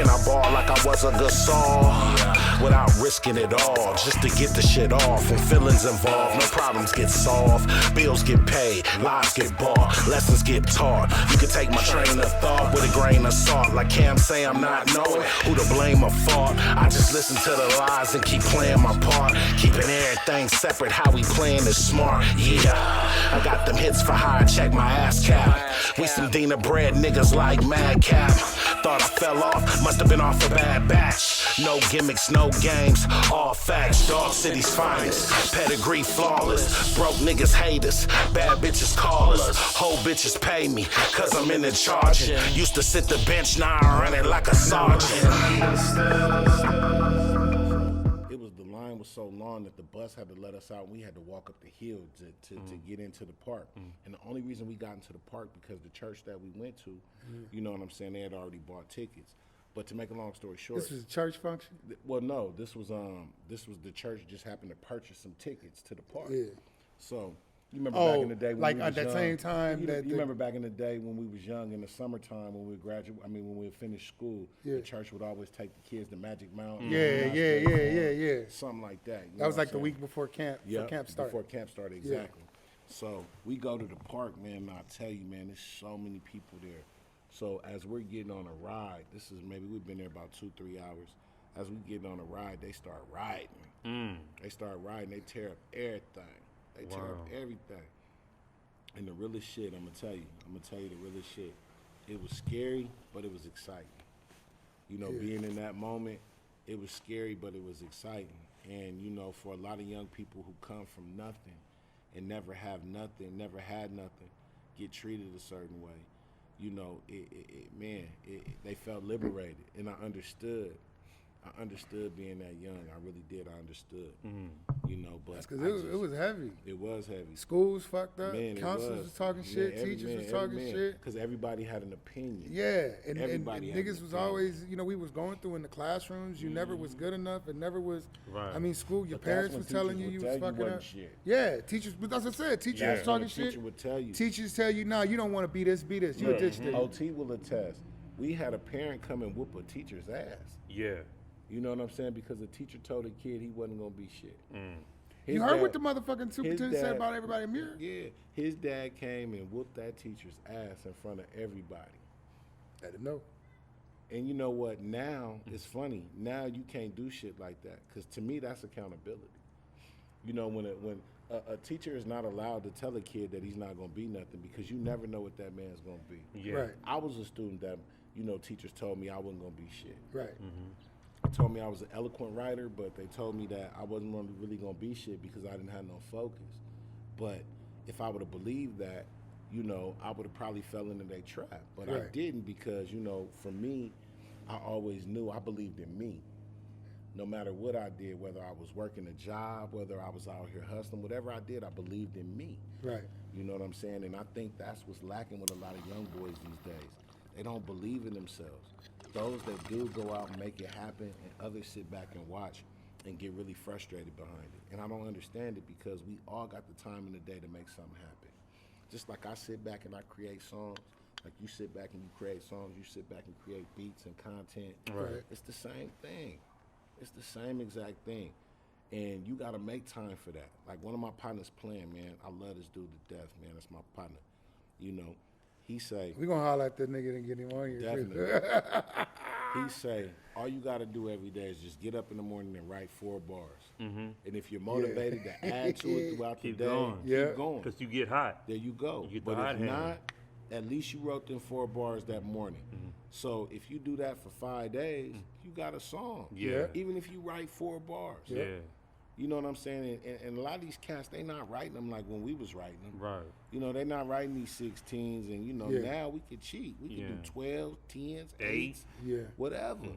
Can I ball like I was a good song? Without risking it all, just to get the shit off. When feelings involved, no problems get solved. Bills get paid, lives get bought, lessons get taught. You can take my train of thought with a grain of salt. Like Cam say, I'm not knowing who to blame or fault. I just listen to the lies and keep playing my part. Keeping everything separate, how we playing is smart. Yeah, I got them hits for hire, check my ass cap. We some Dina bread niggas like Madcap. Thought I fell off, must have been off a bad batch. No gimmicks, no games, all facts. Dog City's finest, pedigree flawless. Broke niggas hate us, bad bitches call us. Whole bitches pay me, cause I'm in the charging. Used to sit the bench, now I run it like a sergeant. It was, the line was so long that the bus had to let us out. We had to walk up the hill to get into the park. And the only reason we got into the park because the church that we went to, you know what I'm saying, they had already bought tickets. But to make a long story short, this was a church function. Well, no, this was the church just happened to purchase some tickets to the park. Yeah. So you remember back in the day when like we at was that young, same time you that remember back in the day when we was young in the summertime when we graduate. I mean, when we finished school, the church would always take the kids to Magic Mountain. Yeah. Something like that. That was like the week before camp. Yeah, camp started. Before camp started, exactly. So we go to the park, man. And I tell you, man, there's so many people there. So as we're getting on a ride, this is maybe we've been there about 2-3 hours. As we getting on a ride, they start riding. They start riding. They tear up everything. They tear up everything. And the realest shit, I'm gonna tell you the realest shit. It was scary, but it was exciting. You know, being in that moment, it was scary, but it was exciting. And you know, for a lot of young people who come from nothing and never have nothing, never had nothing, get treated a certain way. You know, they felt liberated, and I understood. I understood being that young. I really did. I understood. You know, but because it was heavy. It was heavy. School was fucked up. Man, Counselors was talking shit. Teachers was talking shit. Because everybody had an opinion. Yeah, and everybody niggas was always, you know, we was going through in the classrooms. You never was good enough. It never was. Right. I mean, school. Your parents was telling you was fucking up. Shit. Yeah, teachers. But that's what I said. Teachers was talking shit. Teacher would tell you. Teachers tell you, nah, you don't want to be this. Be this. You a ditch this. OT will attest. We had a parent come and whoop a teacher's ass. Yeah. You know what I'm saying? Because the teacher told a kid he wasn't gonna be shit. You heard what the motherfucking superintendent said about everybody in Mirror? Yeah. His dad came and whooped that teacher's ass in front of everybody. I didn't know. And you know what? Now, it's funny. Now you can't do shit like that. Because to me, that's accountability. You know, when a teacher is not allowed to tell a kid that he's not going to be nothing because you never know what that man's going to be. Yeah. Right. I was a student that, you know, teachers told me I wasn't going to be shit. Right. They told me I was an eloquent writer, but they told me that I wasn't really going to be shit because I didn't have no focus. But if I would have believed that, you know, I would have probably fell into their trap. But I didn't because, you know, for me, I always knew I believed in me. No matter what I did, whether I was working a job, whether I was out here hustling, whatever I did, I believed in me. Right. You know what I'm saying? And I think that's what's lacking with a lot of young boys these days. They don't believe in themselves. Those that do go out and make it happen, and others sit back and watch and get really frustrated behind it. And I don't understand it because we all got the time in the day to make something happen. Just like I sit back and I create songs, like you sit back and you create songs, you sit back and create beats and content. Right. It's the same thing. It's the same exact thing. And you gotta make time for that. Like one of my partners playing, man, I love this dude to death, man. That's my partner. You know, he say, we gonna holler at that nigga and get him on here. Definitely. He say, all you gotta do every day is just get up in the morning and write 4 bars. And if you're motivated to add to it throughout the day, keep going. Because you get hot. There you go. You get but if hand. not, at least you wrote them 4 bars that morning. So if you do that for 5 days, you got a song. Yeah. Even if you write 4 bars. Yeah. You know what I'm saying? And a lot of these cats, they not writing them like when we was writing them. Right. You know, they not writing these 16s, and you know, now we can cheat. We can do 12, 10s, 8s, whatever.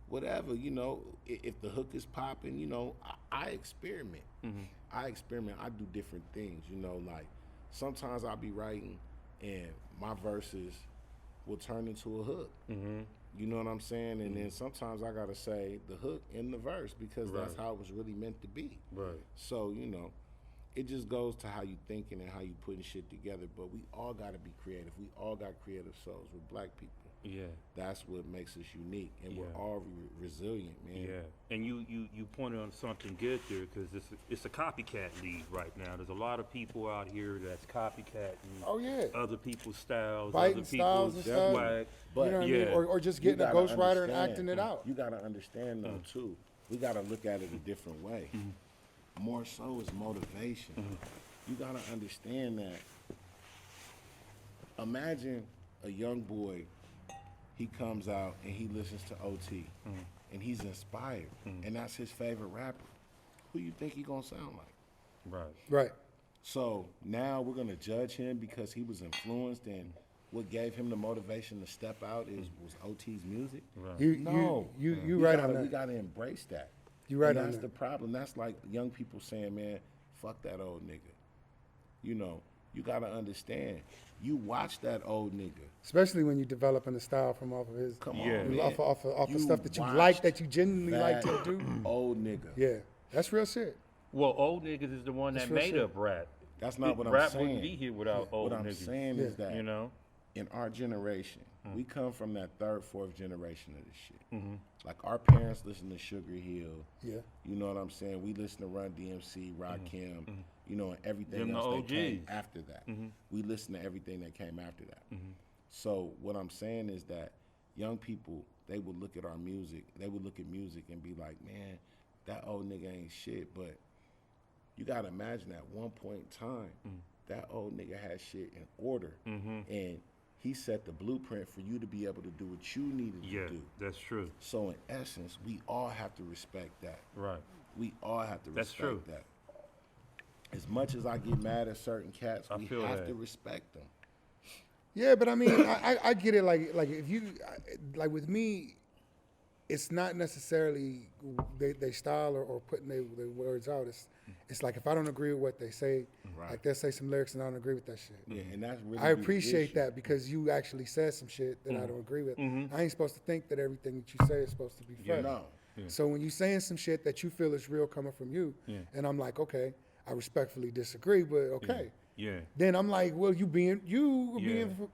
Whatever, you know, if the hook is popping, you know, I experiment. I experiment. I do different things, you know, like sometimes I'll be writing and my verses will turn into a hook. You know what I'm saying? And then sometimes I gotta say the hook in the verse because that's how it was really meant to be. Right. So, you know, it just goes to how you thinking and how you putting shit together. But we all got to be creative. We all got creative souls. We're black people. Yeah. That's what makes us unique, and we're all resilient, man. Yeah, and you pointed on something good there, because it's a copycat league right now. There's a lot of people out here that's copycatting other people's styles, biting other styles people's and stuff. swag. But, you know what I mean? Or just getting a ghostwriter and acting it out. You got to understand, though, too. We got to look at it a different way. More so is motivation. You got to understand that. Imagine a young boy, he comes out and he listens to OT, and he's inspired, and that's his favorite rapper. Who you think he gonna sound like? Right. So now we're gonna judge him because he was influenced, and what gave him the motivation to step out was OT's music. Right. You right on that. We gotta embrace that. You right and on that's that. the problem. That's like young people saying, "Man, fuck that old nigga." You know, you gotta understand. You watch that old nigga. Especially when you developing a style from off of his, off of stuff that you like, that you genuinely like to do. Old nigga. Yeah, that's real shit. Well, old niggas is the one that made up rap. That's not what I'm saying. Rap wouldn't be here without old niggas. What I'm saying is that, you know, in our generation, we come from that third, fourth generation of this shit. Like our parents listen to Sugar Hill. Yeah. You know what I'm saying? We listen to Run DMC, Rakim, you know, and everything else that came after that. We listen to everything that came after that. So what I'm saying is that young people, they would look at our music, they would look at music and be like, man, that old nigga ain't shit. But you gotta imagine at one point in time, that old nigga had shit in order. And he set the blueprint for you to be able to do what you needed to do. Yeah, that's true. So in essence, we all have to respect that. Right. We all have to That's true. respect that. As much as I get mad at certain cats, we have to respect them. Yeah, but I mean, I get it. Like if you, like with me, it's not necessarily they style or putting their words out. It's like if I don't agree with what they say, like they'll say some lyrics and I don't agree with that shit. Yeah, and that's really I appreciate that because you actually said some shit that I don't agree with. I ain't supposed to think that everything that you say is supposed to be fair. No. So when you're saying some shit that you feel is real coming from you, and I'm like, okay, I respectfully disagree, but okay. Yeah. Then I'm like, well, you being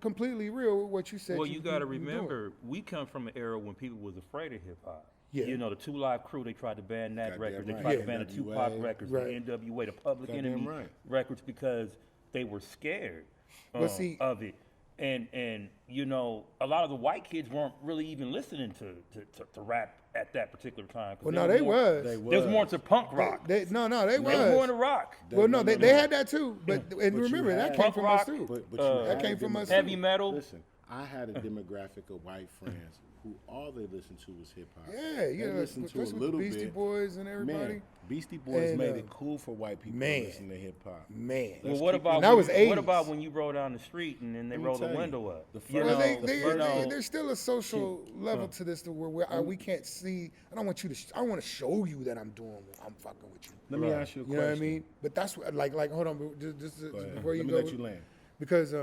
completely real with what you said. Well, you got to remember, we come from an era when people was afraid of hip hop. Yeah. You know, the 2 Live Crew, they tried to ban that record. They right. tried to ban the Tupac records, the NWA, the Public Enemy records, because they were scared of it. And you know, a lot of the white kids weren't really even listening to rap at that particular time. Well, no, they was. They was more into punk rock. They was. They were more into rock. Well, no, they had that too. But remember, that came from us too. But that came from us too. Heavy metal. Listen, I had a demographic of white friends who all they listened to was hip hop. Yeah, you know, listened to a especially little with the Beastie Boys and everybody. Man, Beastie Boys made it cool for white people to listen to hip hop. Man, well, what about that was 80s. What about when you roll down the street and then they roll the window up? There's still a social level to this where we can't see. I don't want to show you that I'm fucking with you. Let me ask you a question. You know what I mean? But that's what, like hold on, just before you go. Let you land. Because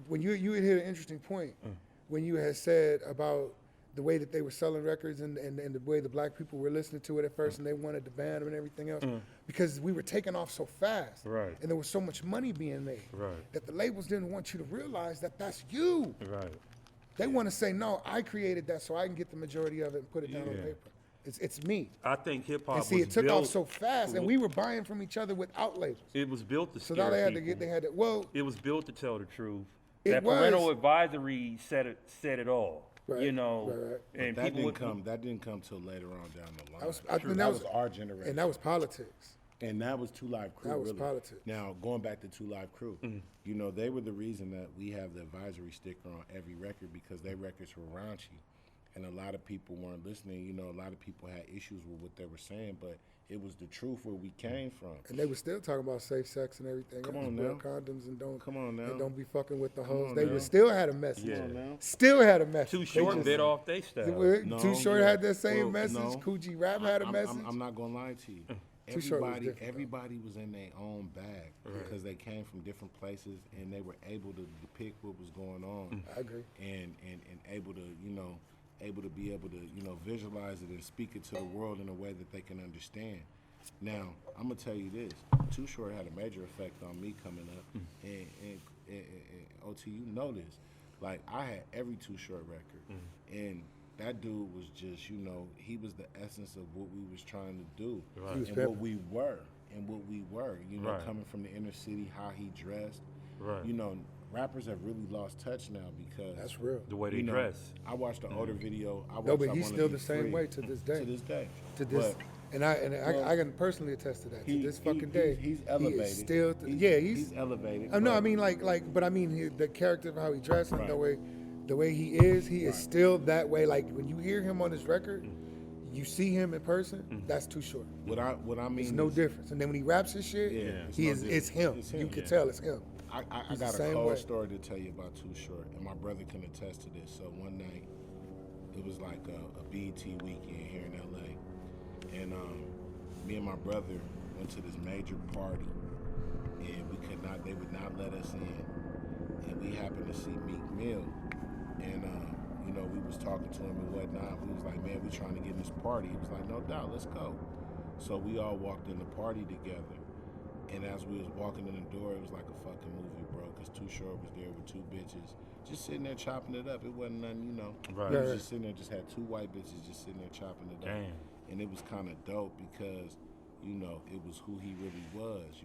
when you had hit an interesting point when you had said about the way that they were selling records and the way the black people were listening to it at first and they wanted to ban them and everything else because we were taking off so fast and there was so much money being made that the labels didn't want you to realize that that's you. They want to say, no, I created that so I can get the majority of it and put it down on paper. It's me. I think hip hop. And see, it took off so fast, and we were buying from each other without labels. It was built to so scare now they had people. to get. Well, it was built to tell the truth. That parental advisory said it all. Right, you know, and that didn't come till later on down the line. That was our generation, and that was politics. And that was 2 Live Crew. That was politics. Now going back to 2 Live Crew, you know, they were the reason that we have the advisory sticker on every record because their records were raunchy. And a lot of people weren't listening. You know, a lot of people had issues with what they were saying, but it was the truth where we came from. And they were still talking about safe sex and everything. Come on now. Condoms and don't. Come on now. And don't be fucking with the hoes. They still had a message. Come on now. Still had a message. Too Short bit off they style. Too Short had that same message. Coogee Rap had a message. I'm not gonna lie to you. Everybody was in their own bag because they came from different places and they were able to depict what was going on. I agree. And able to, you know, visualize it and speak it to the world in a way that they can understand. Now, I'm gonna tell you this: Too Short had a major effect on me coming up, and OT, you know this. Like I had every Too Short record, and that dude was just, he was the essence of what we was trying to do, and what we were, coming from the inner city, how he dressed, rappers have really lost touch now because that's real. The way they dress. I watched the older video. But he's still the same way to this day. To this. And I can personally attest to that. To this fucking day, he's elevated. He is still, he's elevated. No, I mean but I mean the character of how he dresses, and the way he is still that way. Like when you hear him on his record, you see him in person. That's Too Short. What I mean, it's no difference. And then when he raps his shit, it's him. You can tell it's him. I got a cold story to tell you about Too Short, and my brother can attest to this. So one night, it was like a BET weekend here in LA. And me and my brother went to this major party, and they would not let us in. And we happened to see Meek Mill, and we was talking to him and whatnot. We was like, man, we trying to get in this party. He was like, no doubt, let's go. So we all walked in the party together, and as we was walking in the door, it was like a fucking movie, bro, because Too Short was there with two bitches, just sitting there chopping it up. It wasn't nothing, Right. He was just sitting there, just had two white bitches just sitting there chopping it up. Damn. And it was kind of dope because, it was who he really was,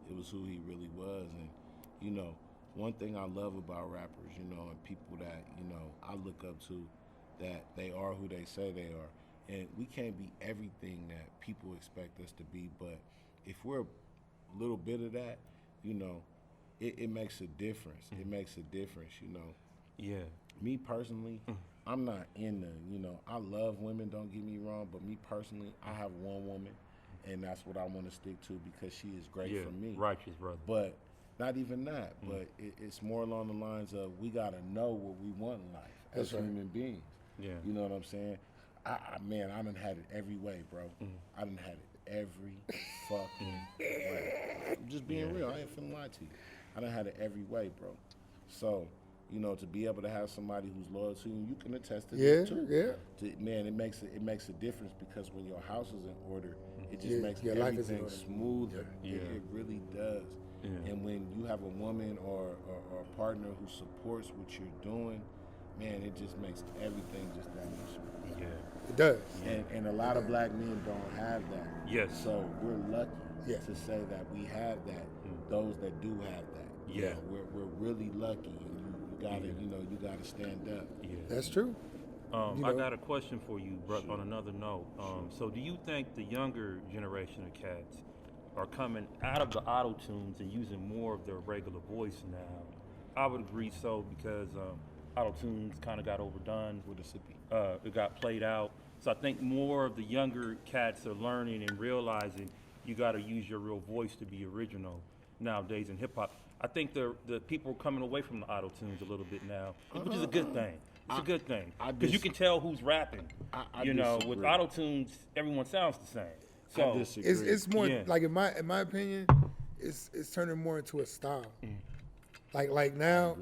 It was who he really was. And, one thing I love about rappers, and people that, I look up to, that they are who they say they are. And we can't be everything that people expect us to be, but if we're a little bit of that, it makes a difference. It makes a difference, Yeah. Me personally, I'm not in the, I love women, don't get me wrong, but me personally, I have one woman, and that's what I want to stick to because she is great for me. Righteous, brother. But not even that, but it's more along the lines of we got to know what we want in life as human beings. Yeah. You know what I'm saying? I done had it every way, bro. I done had it every fucking way. I'm just being real. I ain't finna lie to you. I done had it every way, bro. So, to be able to have somebody who's loyal to you, you can attest to this too. Man, it makes a difference because when your house is in order, it just makes everything smoother. Yeah. It really does. Yeah. And when you have a woman or a partner who supports what you're doing, man, it just makes everything just that much smoother. Yeah. It does. And a lot of black men don't have that. Yes. So we're lucky to say that we have that. Those that do have that. Yeah. We're really lucky. You gotta stand up. Yeah. That's true. I got a question for you, Bruck, on another note. So do you think the younger generation of cats are coming out of the auto-tunes and using more of their regular voice now? I would agree so because auto-tunes kind of got overdone. With a sippy. It got played out. So I think more of the younger cats are learning and realizing you got to use your real voice to be original nowadays in hip-hop. I think the people are coming away from the auto-tunes a little bit now, which is a good thing. It's a good thing because you can tell who's rapping. With auto-tunes, everyone sounds the same. So it's more like in my opinion, it's turning more into a style. Like now,